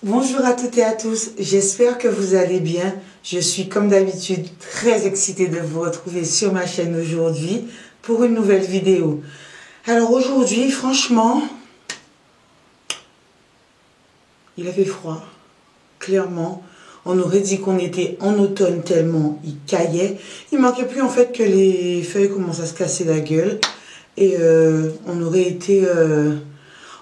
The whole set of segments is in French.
Bonjour à toutes et à tous, j'espère que vous allez bien. Je suis comme d'habitude très excitée de vous retrouver sur ma chaîne aujourd'hui pour une nouvelle vidéo. Alors aujourd'hui, franchement, il a fait froid, clairement. On aurait dit qu'on était en automne tellement il caillait. Il manquait plus en fait que les feuilles commencent à se casser la gueule et on aurait été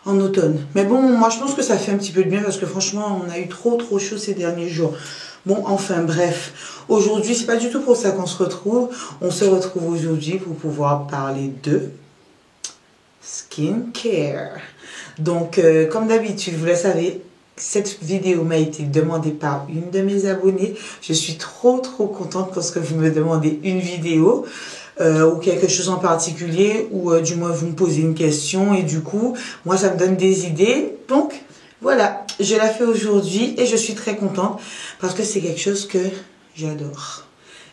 en automne. Mais bon, moi je pense que ça fait un petit peu de bien parce que franchement, on a eu trop chaud ces derniers jours. Bon, enfin bref, aujourd'hui, c'est pas du tout pour ça qu'on se retrouve. On se retrouve aujourd'hui pour pouvoir parler de skincare. Donc, comme d'habitude, vous le savez, cette vidéo m'a été demandée par une de mes abonnées. Je suis trop contente parce que vous me demandez une vidéo. Ou quelque chose en particulier, ou du moins vous me posez une question et du coup, moi ça me donne des idées. Donc voilà, je la fais aujourd'hui et je suis très contente parce que c'est quelque chose que j'adore.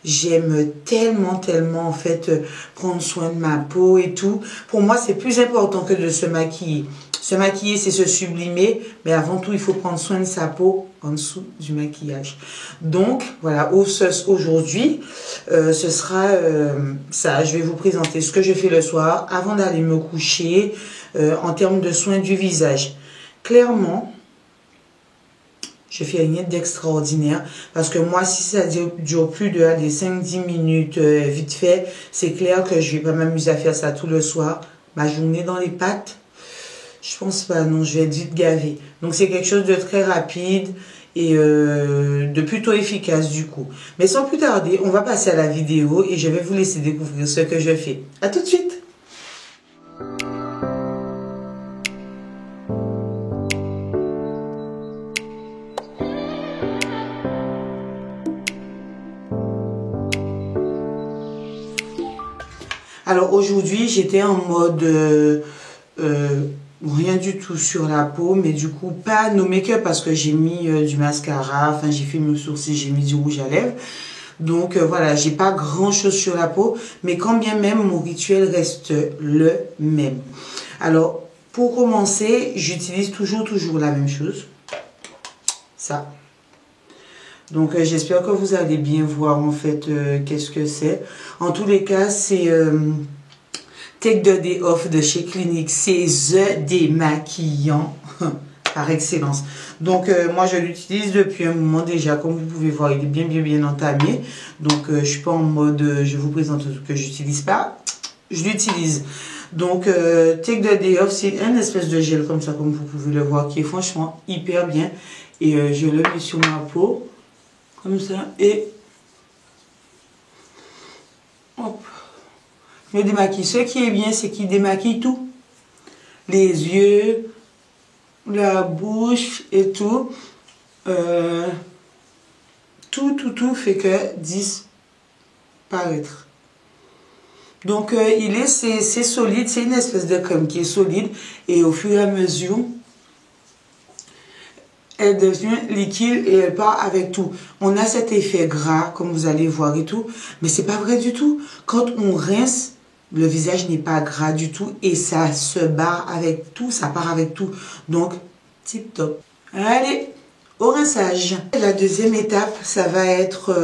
J'aime tellement en fait prendre soin de ma peau et tout. Pour moi, c'est plus important que de se maquiller. Se maquiller, c'est se sublimer, mais avant tout, il faut prendre soin de sa peau en dessous du maquillage. Donc, voilà, aujourd'hui, ce sera ça. Je vais vous présenter ce que je fais le soir avant d'aller me coucher en termes de soins du visage. Clairement, je fais rien d'extraordinaire parce que moi, si ça dure plus de 5-10 minutes vite fait, c'est clair que je vais pas m'amuser à faire ça tout le soir. Ma journée dans les pattes, je pense pas, non, je vais être vite gavée. Donc c'est quelque chose de très rapide et de plutôt efficace du coup. Mais sans plus tarder, on va passer à la vidéo et je vais vous laisser découvrir ce que je fais. À tout de suite! Alors aujourd'hui, j'étais en mode rien du tout sur la peau, mais du coup pas no make-up parce que j'ai mis du mascara, enfin j'ai fait mes sourcils, j'ai mis du rouge à lèvres. Donc voilà, j'ai pas grand chose sur la peau, mais quand bien même mon rituel reste le même. Alors pour commencer, j'utilise toujours la même chose. Ça. Donc j'espère que vous allez bien voir en fait qu'est-ce que c'est. En tous les cas, c'est Take the Day Off de chez Clinique. C'est the démaquillant par excellence. Donc moi je l'utilise depuis un moment déjà. Comme vous pouvez voir, il est bien entamé. Donc je suis pas en mode je vous présente ce que j'utilise pas. Je l'utilise. Donc Take the Day Off, c'est un espèce de gel comme ça, comme vous pouvez le voir, qui est franchement hyper bien. Et je le mets sur ma peau. Comme ça, et hop, je me démaquille. Ce qui est bien, c'est qu'il démaquille tout. Les yeux, la bouche et tout. Tout fait que disparaître. Donc, c'est solide, c'est une espèce de crème qui est solide. Et au fur et à mesure, elle devient liquide et elle part avec tout. On a cet effet gras, comme vous allez voir et tout, mais c'est pas vrai du tout. Quand on rince, le visage n'est pas gras du tout et ça se barre avec tout, ça part avec tout. Donc, tip top. Allez, au rinçage. La deuxième étape, ça va être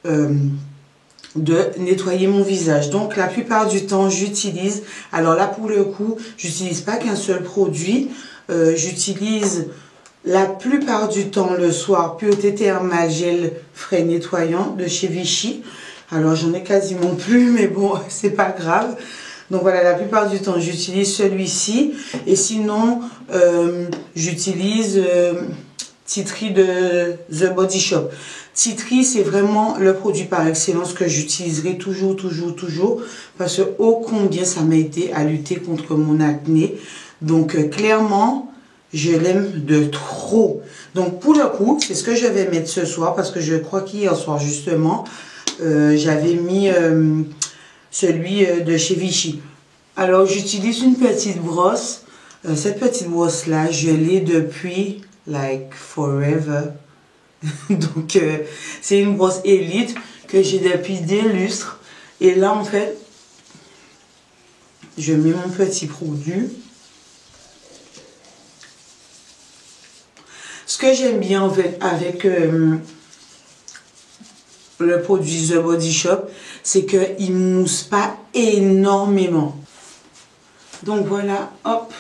de nettoyer mon visage. Donc, la plupart du temps, j'utilise, alors là, pour le coup, j'utilise pas qu'un seul produit. J'utilise la plupart du temps le soir Pureté Thermal Gel Frais Nettoyant de chez Vichy. Alors j'en ai quasiment plus, mais bon, c'est pas grave. Donc voilà, la plupart du temps j'utilise celui-ci. Et sinon, j'utilise Tea Tree de The Body Shop. Tea Tree, c'est vraiment le produit par excellence que j'utiliserai toujours. Parce que ô combien ça m'a aidé à lutter contre mon acné. Donc clairement, je l'aime de trop. Donc pour le coup, c'est ce que je vais mettre ce soir parce que je crois qu'hier soir justement, j'avais mis celui de chez Vichy. Alors j'utilise une petite brosse. Cette petite brosse là, je l'ai depuis like forever. Donc c'est une brosse élite que j'ai depuis des lustres. Et là en fait, je mets mon petit produit. Ce que j'aime bien en fait avec le produit The Body Shop, c'est qu'il ne mousse pas énormément. Donc voilà, hop.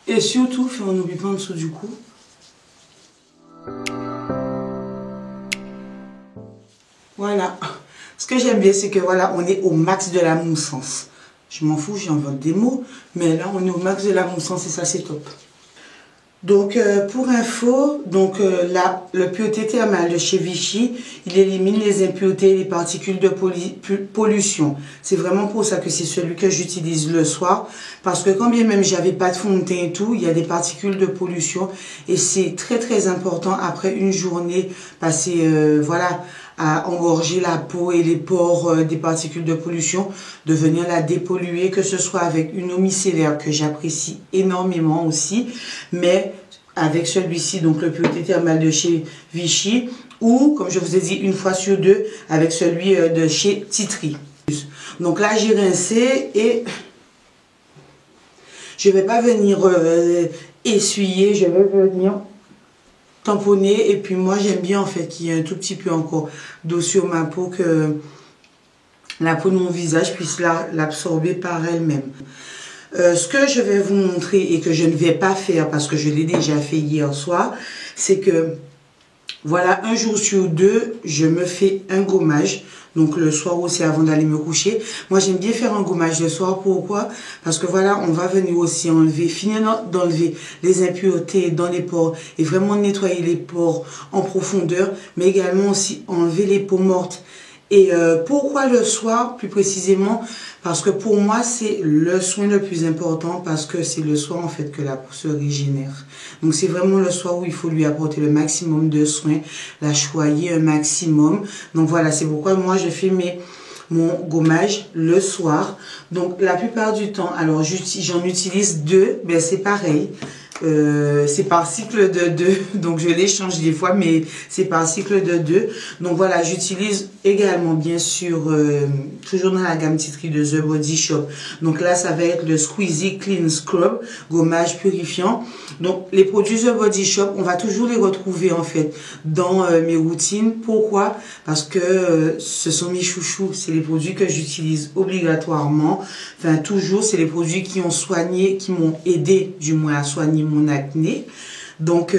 Et surtout, on n'oublie pas en dessous du cou. Voilà. Ce que j'aime bien, c'est que voilà, on est au max de la moussance. Je m'en fous, j'invente des mots, mais là, on est au max de la moussance et ça, c'est top. Donc, pour info, donc, le pureté thermale de chez Vichy, il élimine les impuretés et les particules de pollution. C'est vraiment pour ça que c'est celui que j'utilise le soir. Parce que quand bien même j'avais pas de fond de teint et tout, il y a des particules de pollution. Et c'est très très important après une journée passée, voilà, à engorger la peau et les pores des particules de pollution, de venir la dépolluer, que ce soit avec une eau micellaire que j'apprécie énormément aussi, mais avec celui-ci, donc le pureté thermale de chez Vichy, ou comme je vous ai dit une fois sur deux, avec celui de chez Titri. Donc là j'ai rincé et je vais pas venir essuyer, je vais venir tamponner, et puis moi j'aime bien en fait qu'il y ait un tout petit peu encore d'eau sur ma peau, que la peau de mon visage puisse l'absorber par elle-même. Ce que je vais vous montrer et que je ne vais pas faire parce que je l'ai déjà fait hier soir, c'est que voilà, un jour sur deux, je me fais un gommage. Donc le soir aussi avant d'aller me coucher. Moi j'aime bien faire un gommage le soir. Pourquoi? Parce que voilà, on va venir aussi enlever, finir d'enlever les impuretés dans les pores et vraiment nettoyer les pores en profondeur, mais également aussi enlever les peaux mortes. Et pourquoi le soir plus précisément? Parce que pour moi c'est le soin le plus important, parce que c'est le soir en fait que la peau se régénère. Donc c'est vraiment le soir où il faut lui apporter le maximum de soins, la choyer un maximum. Donc voilà, c'est pourquoi moi je fais mon gommage le soir. Donc la plupart du temps, alors j'en utilise deux, ben c'est pareil. C'est par cycle de 2, donc je les change des fois, mais c'est par cycle de 2. Donc voilà, j'utilise également bien sûr toujours dans la gamme Titri de The Body Shop. Donc là ça va être le Squeezy Clean Scrub, gommage purifiant. Donc les produits The Body Shop, on va toujours les retrouver en fait dans mes routines. Pourquoi? Parce que ce sont mes chouchous, c'est les produits que j'utilise obligatoirement. Enfin toujours, c'est les produits qui ont soigné, qui m'ont aidé du moins à soigner mon acné. Donc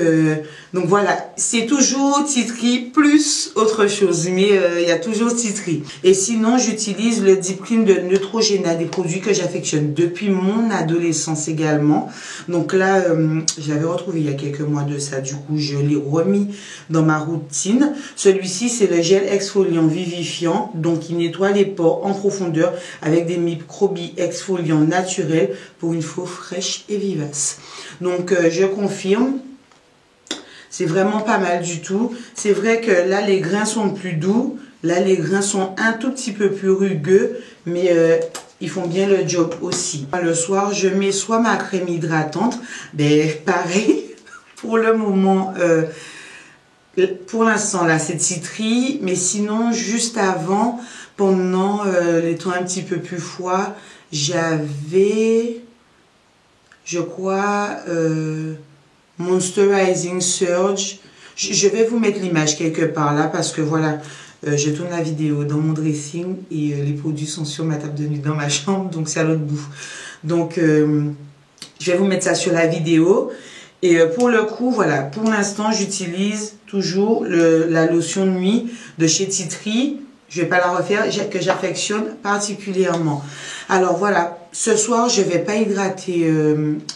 voilà, c'est toujours Titri plus autre chose, mais il y a toujours Titri. Et sinon, j'utilise le Deep Clean de Neutrogena, des produits que j'affectionne depuis mon adolescence également. Donc là, je l'avais retrouvé il y a quelques mois de ça, du coup, je l'ai remis dans ma routine. Celui-ci, c'est le gel exfoliant vivifiant, donc il nettoie les pores en profondeur avec des microbilles exfoliants naturels pour une peau fraîche et vivace. Donc je confirme, c'est vraiment pas mal du tout. C'est vrai que là les grains sont plus doux, là les grains sont un tout petit peu plus rugueux, mais ils font bien le job aussi. Le soir je mets soit ma crème hydratante, ben pareil pour le moment, pour l'instant là c'est Titri, mais sinon juste avant, pendant les temps un petit peu plus froids, j'avais, je crois, Moisturizing Surge. Je vais vous mettre l'image quelque part là parce que voilà, je tourne la vidéo dans mon dressing et les produits sont sur ma table de nuit dans ma chambre, donc c'est à l'autre bout. Donc je vais vous mettre ça sur la vidéo. Et pour le coup, voilà, pour l'instant j'utilise toujours la lotion de nuit de chez Titri. Je vais pas la refaire, que j'affectionne particulièrement. Alors voilà, ce soir je vais pas hydrater,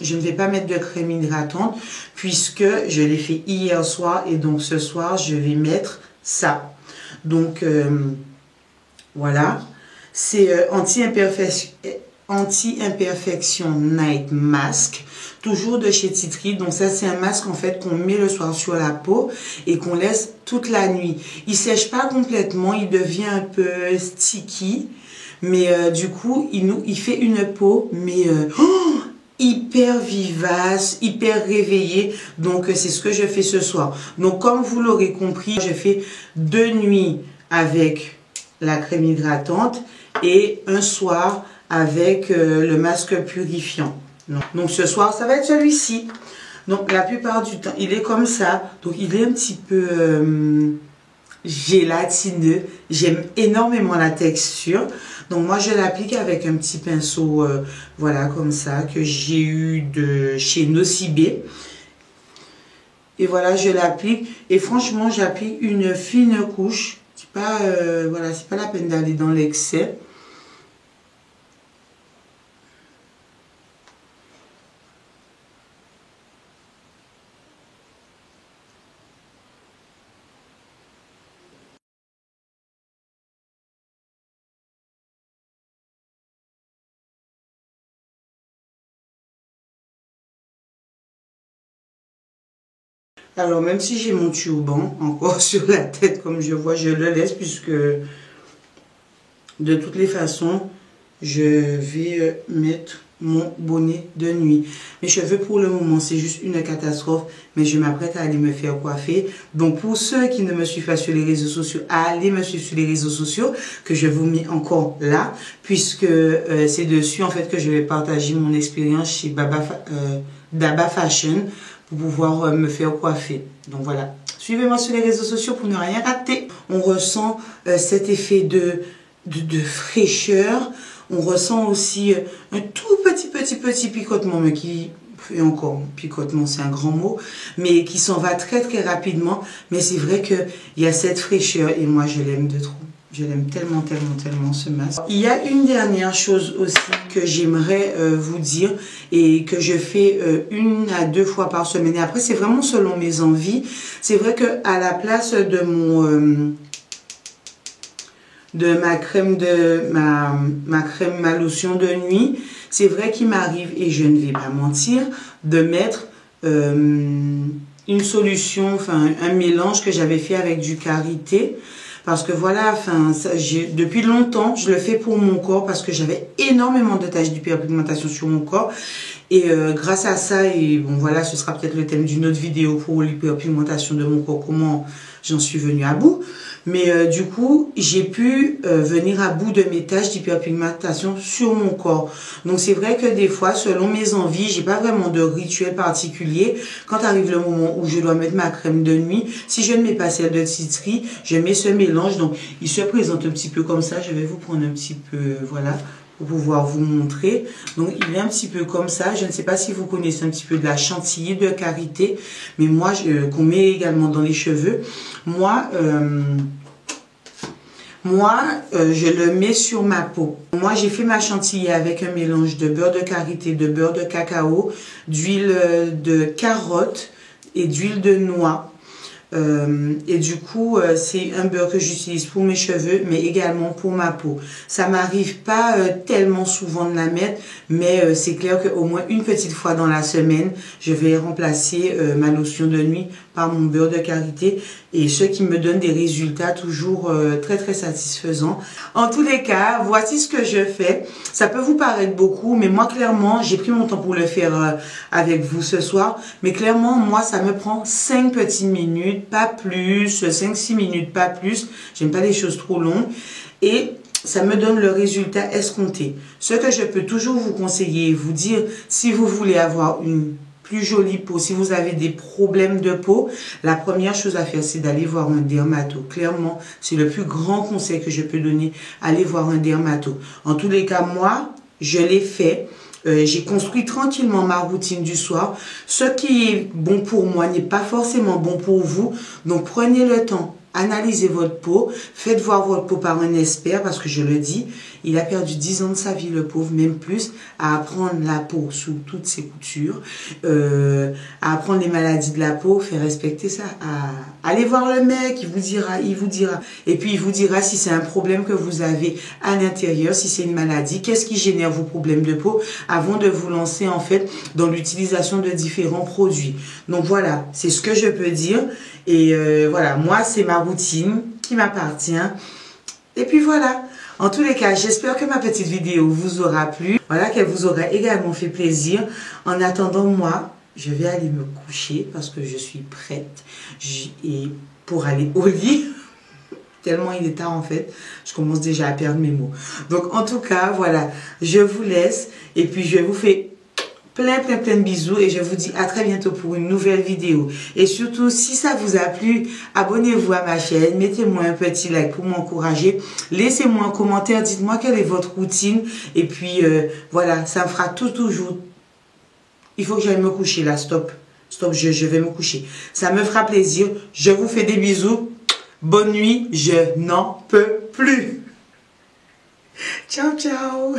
je ne vais pas mettre de crème hydratante puisque je l'ai fait hier soir et donc ce soir je vais mettre ça. Donc voilà, c'est anti-imperfection night mask, toujours de chez Titri. Donc ça c'est un masque en fait qu'on met le soir sur la peau et qu'on laisse toute la nuit. Il sèche pas complètement, il devient un peu sticky, mais du coup il fait une peau mais hyper vivace, hyper réveillée. Donc c'est ce que je fais ce soir. Donc comme vous l'aurez compris, je fais 2 nuits avec la crème hydratante et un soir avec le masque purifiant. Donc ce soir ça va être celui-ci. Donc la plupart du temps, il est comme ça. Donc il est un petit peu gélatineux. J'aime énormément la texture. Donc moi je l'applique avec un petit pinceau, voilà, comme ça, que j'ai eu de chez Nocibé. Et voilà, je l'applique. Et franchement, j'applique une fine couche. C'est pas, voilà, c'est pas la peine d'aller dans l'excès. Alors, même si j'ai mon turban encore sur la tête, comme je vois, je le laisse puisque de toutes les façons, je vais mettre mon bonnet de nuit. Mes cheveux, pour le moment, c'est juste une catastrophe, mais je m'apprête à aller me faire coiffer. Donc, pour ceux qui ne me suivent pas sur les réseaux sociaux, allez me suivre sur les réseaux sociaux, que je vous mets encore là, puisque c'est dessus, en fait, que je vais partager mon expérience chez Daba Fashion, pour pouvoir me faire coiffer. Donc voilà, suivez-moi sur les réseaux sociaux pour ne rien rater. On ressent cet effet de fraîcheur. On ressent aussi un tout petit picotement, mais qui, et encore, picotement c'est un grand mot, mais qui s'en va très rapidement. Mais c'est vrai qu'il y a cette fraîcheur et moi je l'aime de trop. Je l'aime tellement ce masque. Il y a une dernière chose aussi que j'aimerais vous dire et que je fais 1 à 2 fois par semaine. Et après, c'est vraiment selon mes envies. C'est vrai que à la place de ma lotion de nuit, c'est vrai qu'il m'arrive, et je ne vais pas mentir, de mettre une solution, enfin un mélange que j'avais fait avec du karité. Parce que voilà, enfin, depuis longtemps, je le fais pour mon corps parce que j'avais énormément de taches d'hyperpigmentation sur mon corps. Et grâce à ça, et bon voilà, ce sera peut-être le thème d'une autre vidéo pour l'hyperpigmentation de mon corps, comment j'en suis venue à bout. Mais du coup, j'ai pu venir à bout de mes taches d'hyperpigmentation sur mon corps. Donc c'est vrai que des fois, selon mes envies, j'ai pas vraiment de rituel particulier. Quand arrive le moment où je dois mettre ma crème de nuit, si je ne mets pas celle de Titri, je mets ce mélange. Donc il se présente un petit peu comme ça. Je vais vous prendre un petit peu, voilà, pour pouvoir vous montrer. Donc il est un petit peu comme ça. Je ne sais pas si vous connaissez un petit peu de la chantilly de karité, mais moi qu'on met également dans les cheveux. Moi, je le mets sur ma peau. Moi, j'ai fait ma chantilly avec un mélange de beurre de karité, de beurre de cacao, d'huile de carotte et d'huile de noix. Et du coup, c'est un beurre que j'utilise pour mes cheveux, mais également pour ma peau. Ça m'arrive pas tellement souvent de la mettre, mais c'est clair qu'au moins une petite fois dans la semaine, je vais remplacer ma lotion de nuit par mon beurre de karité, et ce qui me donne des résultats toujours très satisfaisants. En tous les cas, voici ce que je fais. Ça peut vous paraître beaucoup, mais moi clairement, j'ai pris mon temps pour le faire avec vous ce soir, mais clairement, moi, ça me prend 5 petites minutes, pas plus, 5-6 minutes, pas plus. J'aime pas les choses trop longues. Et ça me donne le résultat escompté. Ce que je peux toujours vous conseiller, vous dire, si vous voulez avoir une plus jolie peau, si vous avez des problèmes de peau, la première chose à faire, c'est d'aller voir un dermato. Clairement, c'est le plus grand conseil que je peux donner. Allez voir un dermato. En tous les cas, moi, je l'ai fait. J'ai construit tranquillement ma routine du soir. Ce qui est bon pour moi n'est pas forcément bon pour vous. Donc, prenez le temps. Analysez votre peau, faites voir votre peau par un expert, parce que je le dis, il a perdu 10 ans de sa vie, le pauvre, même plus, à apprendre la peau sous toutes ses coutures, à apprendre les maladies de la peau, faire respecter ça. Allez voir le mec, il vous dira. Et puis il vous dira si c'est un problème que vous avez à l'intérieur, si c'est une maladie, qu'est-ce qui génère vos problèmes de peau, avant de vous lancer en fait dans l'utilisation de différents produits. Donc voilà, c'est ce que je peux dire. Et voilà, moi c'est ma routine qui m'appartient. Et puis voilà. En tous les cas, j'espère que ma petite vidéo vous aura plu. Voilà, qu'elle vous aura également fait plaisir. En attendant, moi, je vais aller me coucher parce que je suis prête. Et pour aller au lit, tellement il est tard en fait, je commence déjà à perdre mes mots. Donc en tout cas, voilà, je vous laisse. Et puis je vous fais plein de bisous et je vous dis à très bientôt pour une nouvelle vidéo. Et surtout, si ça vous a plu, abonnez-vous à ma chaîne, mettez-moi un petit like pour m'encourager, laissez-moi un commentaire, dites-moi quelle est votre routine et puis voilà, ça me fera toujours. Il faut que j'aille me coucher là, stop, je vais me coucher. Ça me fera plaisir, je vous fais des bisous, bonne nuit, je n'en peux plus. Ciao, ciao.